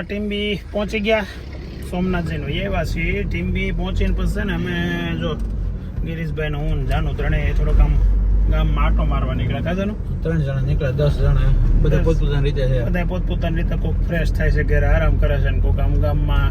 ટીમ્બી પહોંચી ગયા સોમનાથજીનું એવા છીએ. ટીમ્બી પહોંચીને પછી ને અમે જો ગિરીશભાઈ ને હું જાનું ત્રણે થોડોક આમ ગામમાં આટો મારવા નીકળ્યા. કાજાનું 3 જણા નીકળ્યા, 10 જણા બધા પોતપોતાની રીતે છે. બધા પોતપોતાની રીતે કોઈક ફ્રેશ થાય છે, ઘરે આરામ કરે છે, ને કોઈક આમ ગામમાં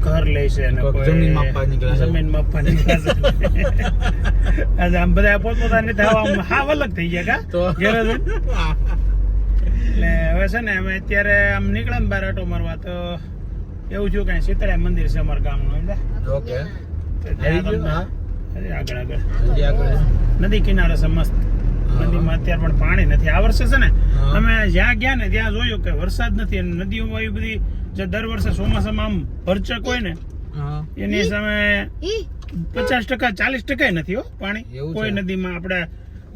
ઘર લે છે, ને જમીન માપવા નીકળે છે. આજે આમ બધા પોતપોતાની રીતે હાવ અલગ થઈ ગયા કા ઘરે એટલે હવે છે ને અમે અત્યારે આમ નીકળ્યા ને બહાર આટો મારવા તો એવું થયું કે શીતળા મંદિર છે અમારા ગામનું. ઓકે આગળ નદી કિનારે છે મસ્ત. નદીમાં અત્યારે પણ પાણી નથી. આ વર્ષે છે ને અમે જ્યાં ગયા ને ત્યાં જોયું કે વરસાદ નથી અને નદીઓમાં એવી બધી જે દર વર્ષે ચોમાસામાં આમ ભરચક હોય ને એની સામે 50% 40% નથી હો પાણી કોઈ નદીમાં. આપણે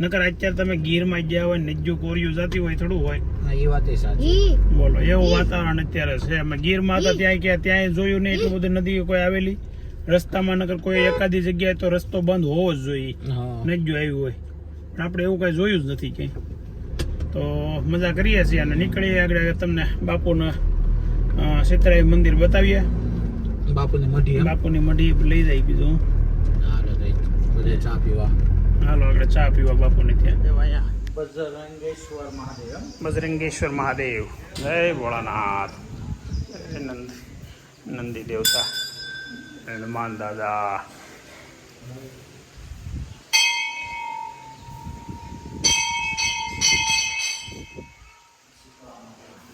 નકર અત્યારે તમે ગીરમાં ગયા હોય, નજ્જુ કોરિયું જતી હોય, થોડું હોય. એ વાત સાચી. બોલો એવું વાતાવરણ અત્યારે છે. અમે ગીરમાં હતા ત્યાં કે ત્યાં જોયું નહીં એટલું બધું નદી કોઈ આવેલી. રસ્તામાં નકર કોઈ એકાદી જગ્યાએ તો રસ્તો બંધ હોવો જ જોઈએ, નજ્જુ આવ્યું હોય. પણ આપણે એવું કઈ જોયું જ નથી ક્યાંય. તો મજા કરીએ છીએ અને નીકળીએ આગળ. તમને બાપુના શીતળા મંદિર બતાવીએ. બાપુની મઢી લઈ જાય. બીજું ચા પીવા હાલો આગળ ચા પીવા બાપુની ત્યાં. બજરંગેશ્વર મહાદેવ. જય ભોળાનાથ. નંદી દેવતા, હનુમાન દાદા.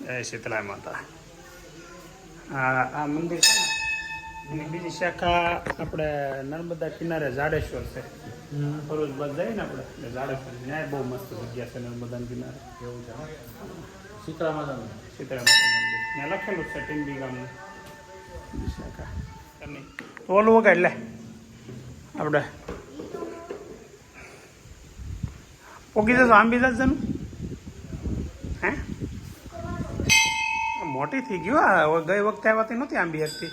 જય શીતળા માતા. આ મંદિર છે ને એની બીજી શાખા આપણે નર્મદા કિનારે જાડેશ્વર છે. ફરોજ બાદ જઈએ ને આપણે એટલે જાડેશ્વર ત્યાં બહુ મસ્ત જગ્યા છે નર્મદા કિનારે. એવું છે શીતળા માતા મંદિર ત્યાં લખેલું છે ટીમ્બી ગામનું શાખા. ઓલું વગાડ લે આપણે પોકી જશો. આંબી જશે ને હે મોટી થઈ ગયું. આ ગઈ વખતે આવતી નહોતી આંબી હતી.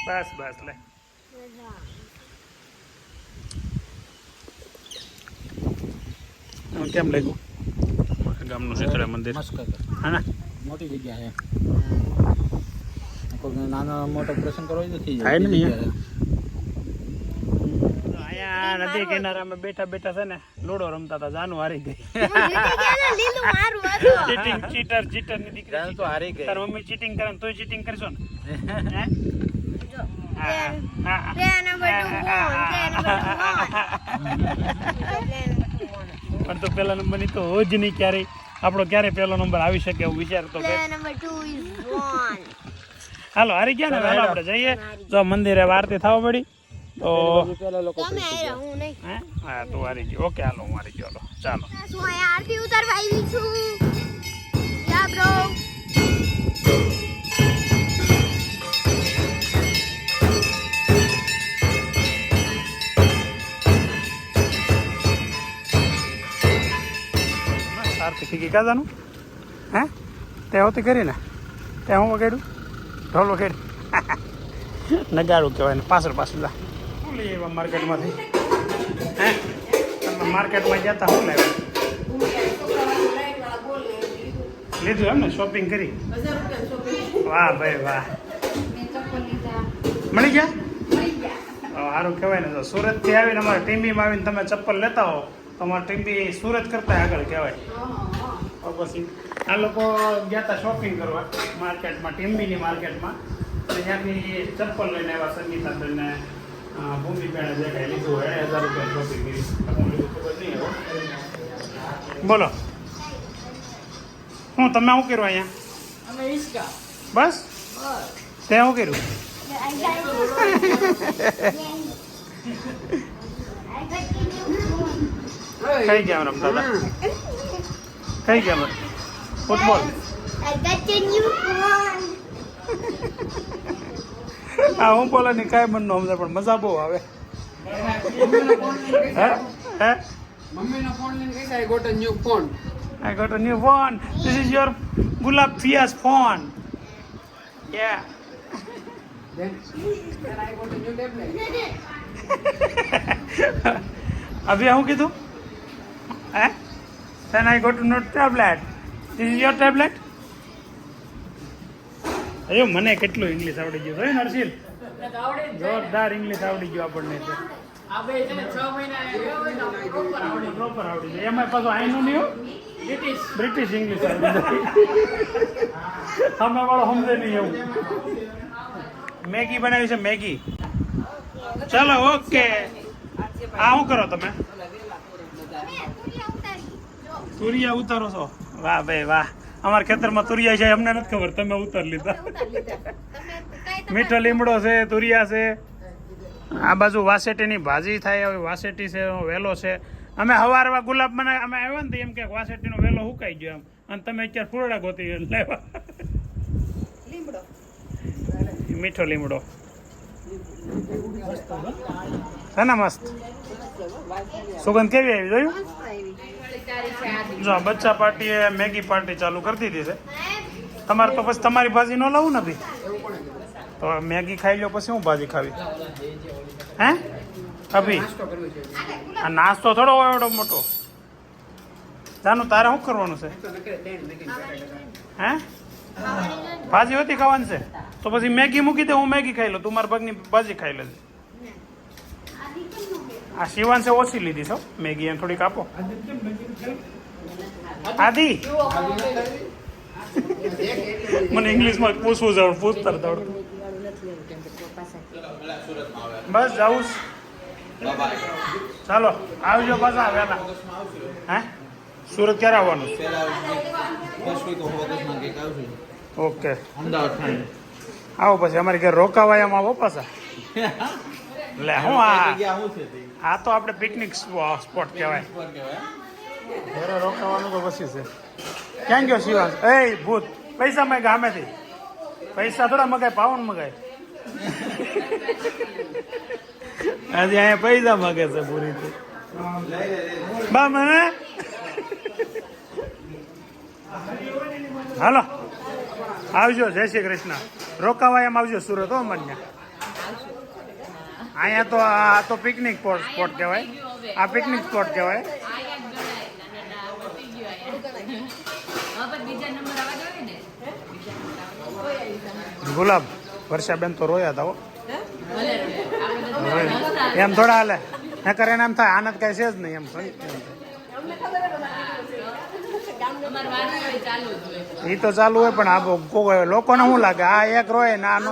બસ બસ લે. કેમ લાગ્યું ગામનું શીતળા મંદિર? હા ના મોટી જગ્યા છે. નાનો મોટો પ્રસંગ કરવો થાય ને. અહીંયા નદી કિનારે અમે બેઠા બેઠા છે ને લૂડો રમતા હતા. જાનું હારી ગઈ. ચીટર ની દીકરી તો હારી ગઈ. તાર મમ્મી ચીટિંગ કરે ને તું ચીટિંગ કરશો ને? પણ તો પેલા નંબર ની તો હોજ નહીં ક્યારેય. આપણો ક્યારે પેલો નંબર આવી શકે એવું વિચારતો કે હાલો હારી ગયા ને. હાલો આપણે જઈએ. જો મંદિરે આરતી થવા પડી તો હા તું હારી ગયો. ઓકે હાલો હું હારી ગયો. ચાલો આરતી ઉતારવા આવી છું. યા બ્રો આરતી ફીકી કાજાનું હે તે હોતી કરી ને તે હું વગાડ્યું ઢોલ વગાડ્યું નગાડું કહેવાય ને. પાછળ જા શું લઈએ એવા માર્કેટમાંથી હે તમે માર્કેટમાં જતા શું લાવ્યા લીધું એમ ને? શોપિંગ કરી? વાહ ભાઈ વાહ. મળી ગયા? સારું કહેવાય ને. સુરતથી આવીને અમારે ટીમ્બીમાં આવીને તમે ચપ્પલ લેતા હો તો અમારે ટીમ્બી સુરત કરતા આગળ કહેવાય. પછી આ લોકો ગયા હતા શોપિંગ કરવા માર્કેટમાં, ટીમ્બીની માર્કેટમાં. ત્યાંથી ચપ્પલ લઈને આવ્યા. સંગીતાબેનને ભૂમિબેને જે કાંઈ લીધું હોય 1000 રૂપિયા શોપિંગ કરી. ખબર નહીં હવે. બોલો હું તમે શું કર્યું અહીંયા? બસ તે શું કર્યું? કઈ ગયા રમતા હતા? કઈ ગયા ફૂટબોલ? હા હું બોલે નહીં કાંઈ મન નો સમજાય પણ મજા બહુ આવે હે હે મમ્મીનો ફોન લઈને કઈ સાઈ got a new phone I got a new phone. This is your Gulab Fia's phone. Yeah. then I got a new tablet અભી હું કીધું હે then I got a new tablet. This is your tablet. અયો મને કેટલું English આવડી ગયું જોયું નરસિલ જોરદાર ઇંગ્લિશ આવડી ગયું આપણને આ બે છે ને 6 મહિના આવ્યો હોય ને પ્રોપર આવડે પ્રોપર આવડી જાય એમાં પાછું આઈનું નહીં બ્રિટિશ ઇંગ્લિશ આવડી જાય સામે વાળો સમજે નહીં એવું મેગી બનાવી છે મેગી ચલો ઓકે આ શું કરો તમે તુરિયા ઉતારો છો વાહ ભાઈ વાહ અમારા ખેતરમાં તુરિયા છે અમને નથી ખબર તમે ઉતાર લીધા મીઠો લીમડો છે તુરિયા છે આ બાજુ વાસેટીની ભાજી થાય હવે વાસેટી છે વેલો છે અમે હવારમાં ગુલાબ બનાવી અમે આવ્યા ને તો એમ કે વાસેટીનો વેલો હુકાઈ ગયો એમ અને તમે અત્યારે ફૂલડા ગોતી લાવ્યા મીઠો લીમડો છે ને મસ્ત સુગંધ કેવી આવી જોયું જો બચ્ચા પાર્ટીએ મેગી પાર્ટી ચાલુ કરી દીધી છે તમારે તો પછી તમારી ભાજી ન લાવું ને ભાઈ તો મેગી ખાઈ લો પછી હું ભાજી ખાવી હે અભી આ નાસ્તો થોડો હોય એવડો મોટો જાનું તારે શું કરવાનું છે હે ભાજી હોતી ખાવાની છે તો પછી મેગી મૂકી દે હું મેગી ખાઈ લઉં તું મારા ભાગની ભાજી ખાઈ લેજે આ શિવાંશે ઓછી લીધી છો મેગી એમ થોડીક આપો આદિ મને ઇંગ્લિશમાં પૂછવું જવું પૂછતા દોડતું બસ જાઉં ચાલો આવજો પાછા વહેલા હે સુરત ક્યારે આવવાનું ઓકે આવો પછી અમારી ઘરે રોકાવાય એમ આવો પાછા લે હું આ તો આપણે પિકનિક સ્પોટ કહેવાય ઘરે રોકાવાનું તો પછી છે ક્યાં ગયો શિવાંશ એ ભૂત પૈસા મગાય ગામેથી પૈસા થોડા મગાય પાવન મગાય આજે અહીંયા પૈસા માગે છે પૂરી બા મને હાલો આવજો જય શ્રી કૃષ્ણ રોકાવાય એમ આવજો સુરત હો મને અહીંયા તો આ તો પિકનિક સ્પોટ કહેવાય આ પિકનિક સ્પોટ કહેવાય ગુલાબ વર્ષાબેન તો રોયા હતા હો એમ થોડા હાલે ને કરે એમ થાય આનંદ કઈ છે જ નહીં એમ એ તો ચાલુ હોય પણ આ લોકોને શું લાગે આ એક રોય ને આ નો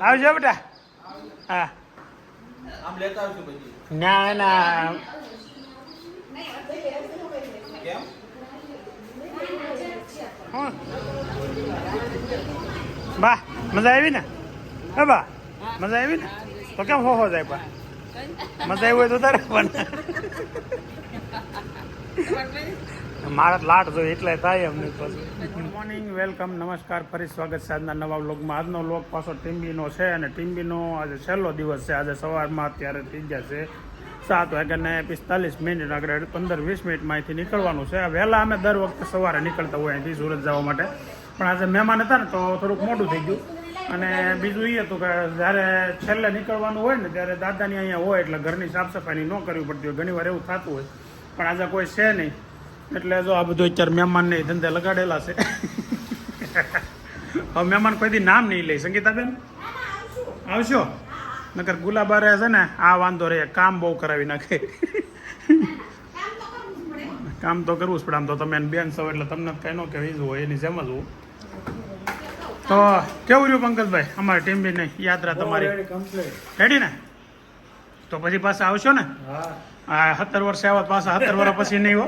આવજો બેટા હા ના ના બા મજા આવી ને હે બા મજા આવી ને તો કેમ હો જાય બા મજા આવી હોય તો તારે પણ મારા લાટ જોઈએ એટલે થાય અમને પછી ગુડ મોર્નિંગ વેલકમ નમસ્કાર ફરી સ્વાગત છે આજના નવા વ્લોગમાં આજનો વ્લોગ પાછો ટીમ્બીનો છે અને ટીમ્બીનો આજે છેલ્લો દિવસ છે આજે સવારમાં અત્યારે થઈ ગયા છે 7:45 આગળ 15-20 મિનિટમાં અહીંથી નીકળવાનું છે વહેલા અમે દર વખતે સવારે નીકળતા હોય અહીંથી સુરત જવા માટે પણ આજે મહેમાન હતા ને તો થોડુંક મોડું થઈ ગયું અને બીજું એ હતું કે જ્યારે છેલ્લે નીકળવાનું હોય ને ત્યારે દાદાની અહીંયા હોય એટલે ઘરની સાફ સફાઈ ન કરવી પડતી હોય ઘણી વાર એવું થતું હોય પણ આજે કોઈ છે નહીં એટલે જો આ બધું અત્યારે મહેમાનને ધંધે લગાડેલા છે હવે મહેમાન કોઈથી નામ નહીં લે સંગીતાબેન આવશો નકર ગુલાબારે છે ને આ વાંધો રહે કામ બહુ કરાવી નાખે કામ તો કરવું જ પડે આમ તો તમે બેન છો એટલે તમને કઈ ન કહેવાય જ હોય એની જેમ જ હું તો કેવું રહ્યું પંકજભાઈ અમારી ટીમ બી નહીં યાત્રા તમારી રેડી ને તો પછી પાછા આવશો ને હા 17 વર્ષે આવ્યા પાછા 17 વર્ષ પછી નહીં હો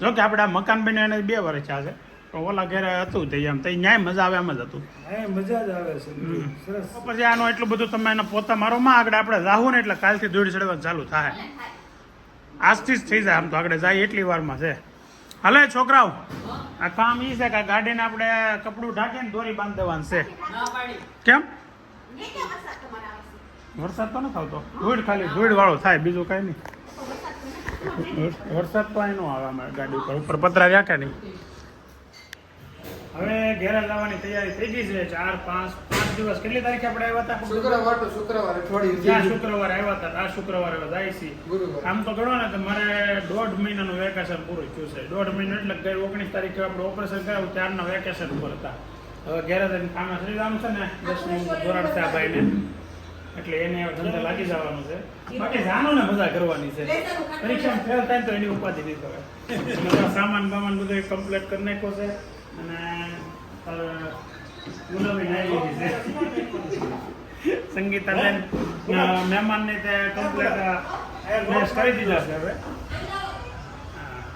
જો કે આપણે આ મકાન બન્યા એને 2 વર્ષ છે પણ ઓલા ઘરે હતું તે એમ તઈ ન્યાય મજા આવે એમ જ હતું મજા જ આવે છે પછી આનો એટલું બધું તમે એના પોતા મારો માં આગળ આપણે જાહું ને એટલે કાલથી દોડી ચડવાનું ચાલુ થાય આજથી જ થઈ જાય આમ તો આગળ જાય એટલી વારમાં છે હાલે છોકરાઓ, આ કામ ઈ છે કે આ ગાડીને આપણે કપડું ઢાંકીને દોરી બાંધી દેવાનું છે. કેમ? વરસાદ તો નથી આવતો, ધૂળ ખાલી ધૂળ વાળો થાય, બીજું કઈ નહીં. વરસાદ તો અહીં નો આવે અમારે ગાડી ઉપર પતરા રાખે નહીં. હવે ઘેર લાવવાની તૈયારી થઈ ગઈ છે. 4-5 દિવસ. કેટલી તારીખે આપણે આવ્યા હતા? શુક્રવારે થોડી જ્યાં શુક્રવારે આવ્યા હતા, આ શુક્રવારે જાય છે. આમ તો ગણો ને તો મારે 1.5 મહિનાનું વેકેશન પૂરું થયું છે. 1.5 મહિનો એટલે ગઈ 19 તારીખે આપણે ઓપરેશન કરાવ્યું ત્યારના વેકેશન ઉપર હતા. હવે ઘેરે જઈને કામે શ્રી રામ છે ને 10 ધોરણ છે આ ભાઈને, એટલે એને હવે ધંધા લાગી જવાનું છે. બાકી જાનો ને મજા કરવાની છે. પરીક્ષામાં ફેલ થાય તો એની ઉપાધિ નહીં કરે. સામાન બામાન બધું કમ્પ્લીટ કરી નાખ્યો છે અને ગુલાબી નાઈ લીધી છે. સંગીતાબેન મહેમાનને તે કમ્પ્લીટ કરી દીધા છે. હવે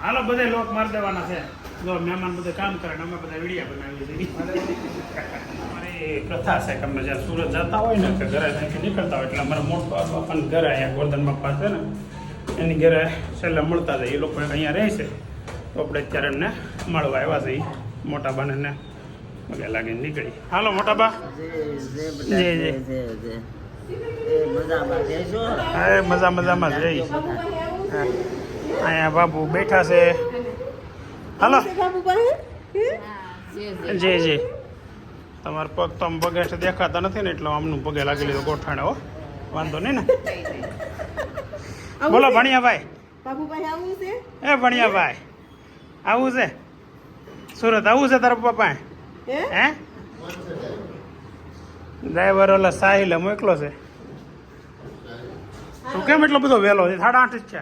હાલો બધે લોક મારી દેવાના છે. જો મહેમાન બધે કામ કરે ને અમે બધા વિડીયા બનાવીએ છીએ. અમારી પ્રથા છે કે અમે જ્યારે સુરત જતા હોય ને કે ઘરે ત્યાંથી નીકળતા હોય એટલે અમારા મોટો બાપાને ઘરે અહીંયા ગોરધન બાપા છે ને એની ઘરે છેલ્લે મળતા જાય. એ લોકો અહીંયા રહે છે તો આપણે અત્યારે એમને મળવા આવ્યા છે. મોટા બાને ને પગે લાગીને નીકળી. હાલો મોટા બા. મજામાં જ રહી. અહીંયા બાબુ બેઠા છે. હાલો જી તમારા પગ તો આમ પગે દેખાતા નથી ને એટલે આમનું પગે લાગી લીધું ગોઠાણે. હો વાંધો નહીં ને. બોલો ભણિયાભાઈ. એ ભણિયાભાઈ આવું છે સુરત? આવું છે તારા પપ્પા? હે ડ્રાઈવર ઓલા સાહિલ મોકલો છે. તું કેમ એટલો બધો વહેલો છે? 8:30 જ છે.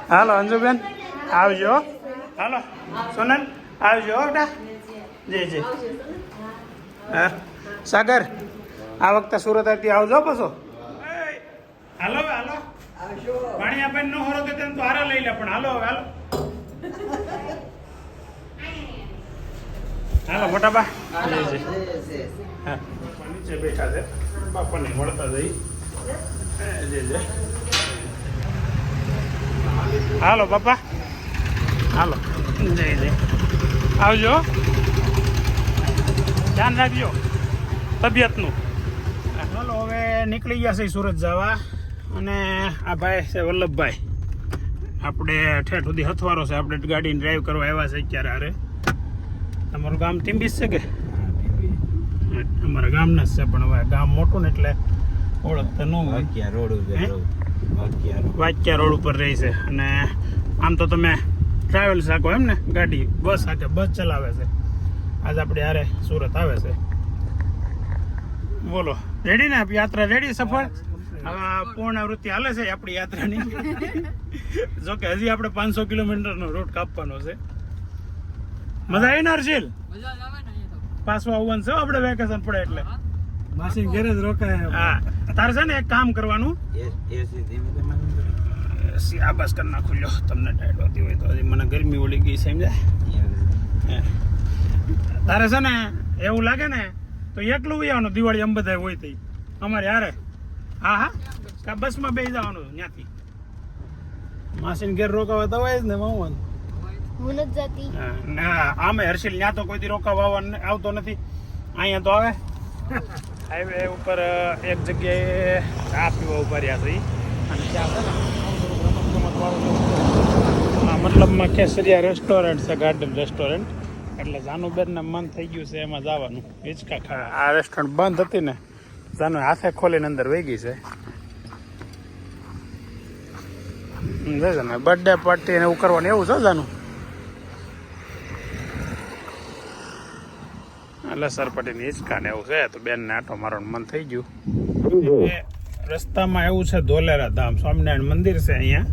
હાલો અંજુબેન આવજો. હાલો સોનલ આવજો. બેટા જી હા સાગર આ વખતે સુરત આવતી આવજો પાછો. હાલો હાલો પાણીયાભાઈ નો હોરો તો તેમ તો હારા લઈ લે પણ હાલો હવે હાલો. હાલો મોટા બા. નીચે બેઠા છે બાપાને મળતા જઈ. હાલો બાપા હાલો જય આવજો. ધ્યાન રાખજો તબિયતનું. હાલો હવે નીકળી ગયા છે સુરત જવા. અને આ ભાઈ છે વલ્લભભાઈ. આપણે ઠેઠ સુધી હથવારો છે. આપણે ગાડીને ડ્રાઈવ કરવા આવ્યા છે અત્યારે. હારે તમારું ગામ ટીમ્બીસ છે કે? અમારા ગામના જ છે પણ હવે ગામ મોટું ને એટલે ઓળખતા ન હોય. વાક્યા રોડ ઉપર રહી છે. અને આમ તો તમે ટ્રાવેલ શાકો એમ ને ગાડી બસ સાથે બસ ચલાવે છે. આજે આપણે યારે સુરત આવે છે. બોલો રેડી ને યાત્રા રેડી સફળ? હવે પૂર્ણાવૃત્તિ હાલે છે આપણી યાત્રાની. જોકે હજી આપણે 500 કિલોમીટરનો રૂટ કાપવાનો છે. મજા આવી ને હર્ષિલ? પાછું આવવાનું છે આપણે વેકેશન પડે એટલે. માસી ઘરે જ રોકાય. હા તારે છે ને એક કામ કરવાનું. આ બસ કરી નાખું લ્યો. તમને ટાઈટ હોતી હોય તો હજી મને ગરમી ઓળી ગઈ સમજાય. તારે છે ને એવું લાગે ને તો એકલું આવવાનું. દિવાળી આમ બધા હોય તો અમારે યારે. હા બસમાં બેસી જવાનું ત્યાંથી. માસીને ઘેર રોકાવા તો હોય જ ને હું નથી. ના આમે હર્ષિલ ત્યાં તો કોઈથી રોકાવા આવતો નથી. અહીંયા તો આવે હાઈવે ઉપર એક જગ્યાએ ચા પીવા ઉભા રહ્યા છે. અને ત્યાં મતલબમાં કેસરિયા રેસ્ટોરન્ટ છે, ગાર્ડન રેસ્ટોરન્ટ. એટલે જાનુબેનને મન થઈ ગયું છે એમાં જવાનું. હિંચકા ખાવા. આ રેસ્ટોરન્ટ બંધ હતી ને જાનુ હાથે ખોલીને અંદર વહી ગઈ છે. બર્થડે પાર્ટી ને એવું કરવાનું એવું છે જાનું. લસર પટીની હિંચકા ને એવું છે તો બેન ને આટો મારવાનું મન થઈ ગયું. રસ્તામાં એવું છે ધોલેરા ધામ સ્વામિનારાયણ મંદિર છે અહીંયા.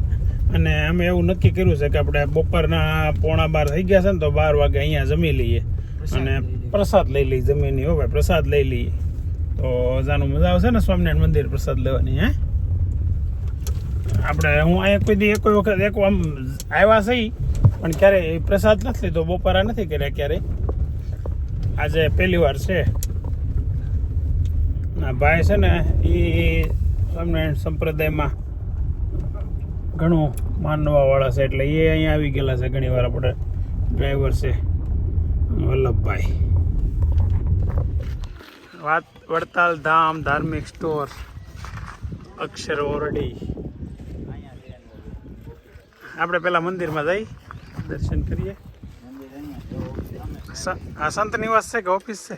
અને અમે એવું નક્કી કર્યું છે કે આપણે બપોરના 11:15 થઈ ગયા છે ને તો 12 વાગે અહીંયા જમી લઈએ અને પ્રસાદ લઈ લઈએ. જમીની હો ભાઈ પ્રસાદ લઈ લઈએ તો જાનું મજા આવશે ને સ્વામિનારાયણ મંદિર પ્રસાદ લેવાની. હે આપણે હું અહીંયા કોઈ વખત એક આમ આવ્યા છે પણ ક્યારેય પ્રસાદ નથી લીધો. બપોરા નથી કર્યા ક્યારેય. આજે પહેલી વાર છે. ભાઈ છે ને એ સ્વામિનારાયણ સંપ્રદાયમાં ઘણું માનવા વાળા છે એટલે એ અહીંયા આવી ગયેલા છે ઘણી વાર. આપણે ડ્રાઈવર છે વલ્લભભાઈ. વડતાલ ધામ ધાર્મિક સ્ટોર અક્ષર ઓરડી. આપણે પેલા મંદિરમાં જઈ દર્શન કરીએ. આ સંત નિવાસ છે કે ઓફિસ છે?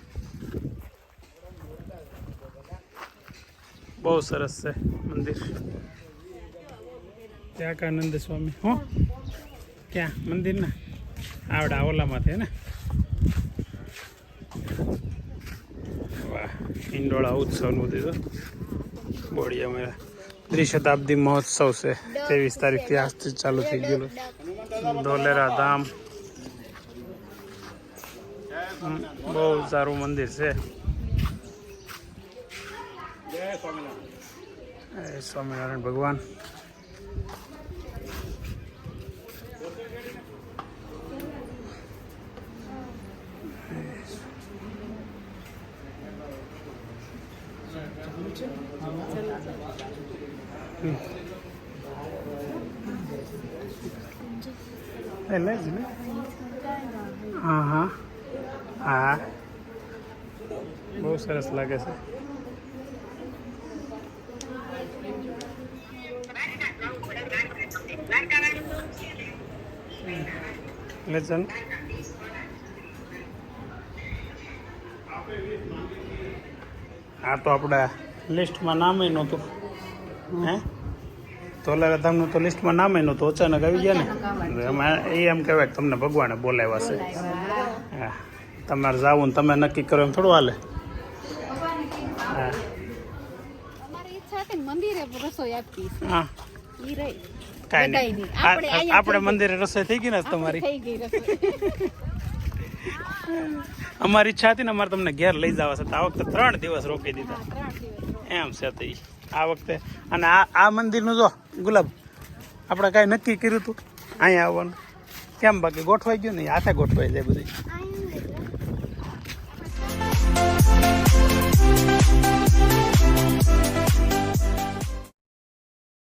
બહુ સરસ છે મંદિર. ત્યાગાનંદ સ્વામી. હું ક્યાં મંદિર ના આવડા ઓલામાંથી ને? વાહ, ઈંડોળા ઉત્સવનું બધું બોડિયામાં ત્રિશતાબ્દી મહોત્સવ છે. 23 તારીખથી આજથી ચાલુ થઈ ગયેલું. ધોલેરા ધામ બહુ સારું મંદિર છે. સ્વામિનારાયણ ભગવાન. હા હા હા, બહુ સરસ લાગે છે. લેસન આ તો આપણા લિસ્ટમાં નામ નહોતું. હે ધોલેરા ધામનું તો લિસ્ટમાં નામ નહોતું, અચાનક આવી ગયા ને. એમાં એ એમ કહેવાય કે તમને ભગવાને બોલાવ્યા છે. હા, તમારે જાવું ને તમે નક્કી કરો એમ થોડું હાલે. હા હા, કાંઈ નહીં. આપણે મંદિરે રસોઈ થઈ ગઈ ને તમારી? અમારી ઈચ્છા હતી ને અમારે તમને ઘેર લઈ જવા છે. આ વખતે 3 દિવસ રોકી દીધા એમ છે. તો આ વખતે અને આ મંદિરનું જો ગુલાબ આપણે કાંઈ નક્કી કર્યું હતું અહીંયા આવવાનું, કેમ બાકી ગોઠવાઈ ગયું ને? હાથે ગોઠવાઈ જાય બધું.